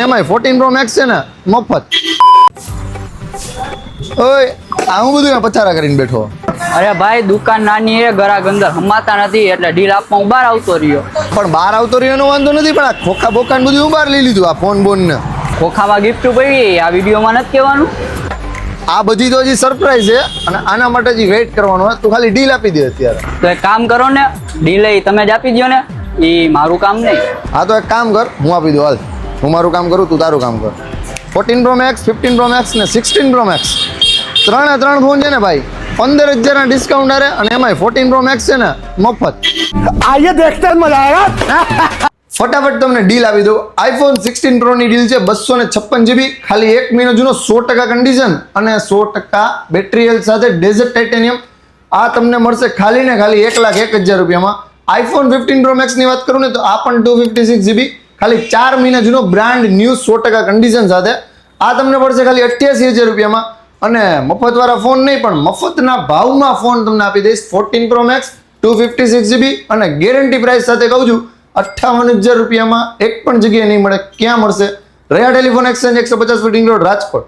એમાંય 14 pro max છે ને મફત. ઓય આ હું બધું પચારા કરીને બેઠો. અરે ભાઈ દુકાન નાની હે, ગ્રાહક અંદર હમાતા નથી એટલે ડીલ આપવા હું બહાર આવતો રહ્યો. પણ બહાર આવતો રહ્યો વાંધો નથી, પણ આ ખોખા બોકા બધું હું બહાર લઈ લીધું. આ ફોન બોન ને ખોખામાં ગિફ્ટ પડી, આ વિડીયોમાં નથી કહેવાનું. આ બધી તો હજી સરપ્રાઈઝ છે અને આના માટે હજી વેઇટ કરવાનો હોય. તું ખાલી ડીલ આપી દે અત્યારે. તો એક કામ કરો ને, ડીલ તમે જ આપી દો ને, એ મારું કામ નહીં. હા તો એક કામ કર, હું આપી દઉં. હાલ હું મારું કામ કરું, તું તારું કામ કર. 14 પ્રો મેક્સ, 15 પ્રો મેક્સ ને 16 પ્રો મેક્સ ત્રણ ફોન છે ને ભાઈ, 15,000 ડિસ્કાઉન્ટ આરે અને એમાંય 14 પ્રો મેક્સ છે ને મફત. आइए देखते हैं मजा आएगा। ફટાફટ તમને ડીલ આપી દઉં. આઈફોન 16 પ્રો ની ડીલ છે 256 GB, ખાલી 1 મહિનો જૂનો, 100% કન્ડિશન અને 100% બેટરી હેલ્થ સાથે ડેઝર્ટ ટાઇટેનિયમ. આ તમને મળશે ખાલી ને ખાલી 1,01,000 રૂપિયામાં. આઈફોન 15 પ્રો મેક્સ ની વાત કરું ને તો આ પણ 256 GB, ખાલી 4 મહિના જૂનો, બ્રાન્ડ ન્યૂ, 100% કન્ડિશન સાથે. આ તમને પડશે ખાલી 88,000 રૂપિયામાં. અને મફતવાળા ફોન નહીં, પણ મફતના ભાવમાં ફોન તમને આપી દઈશ. 14 પ્રો મેક્સ 256 GB અને ગેરંટી પ્રાઇસ સાથે કહું છું 58,000 રૂપિયામાં એક પણ જગ્યાએ નહીં મળે. ક્યાં મળશે? રહ્યા telephone exchange 150 fit ring road, Rajkot.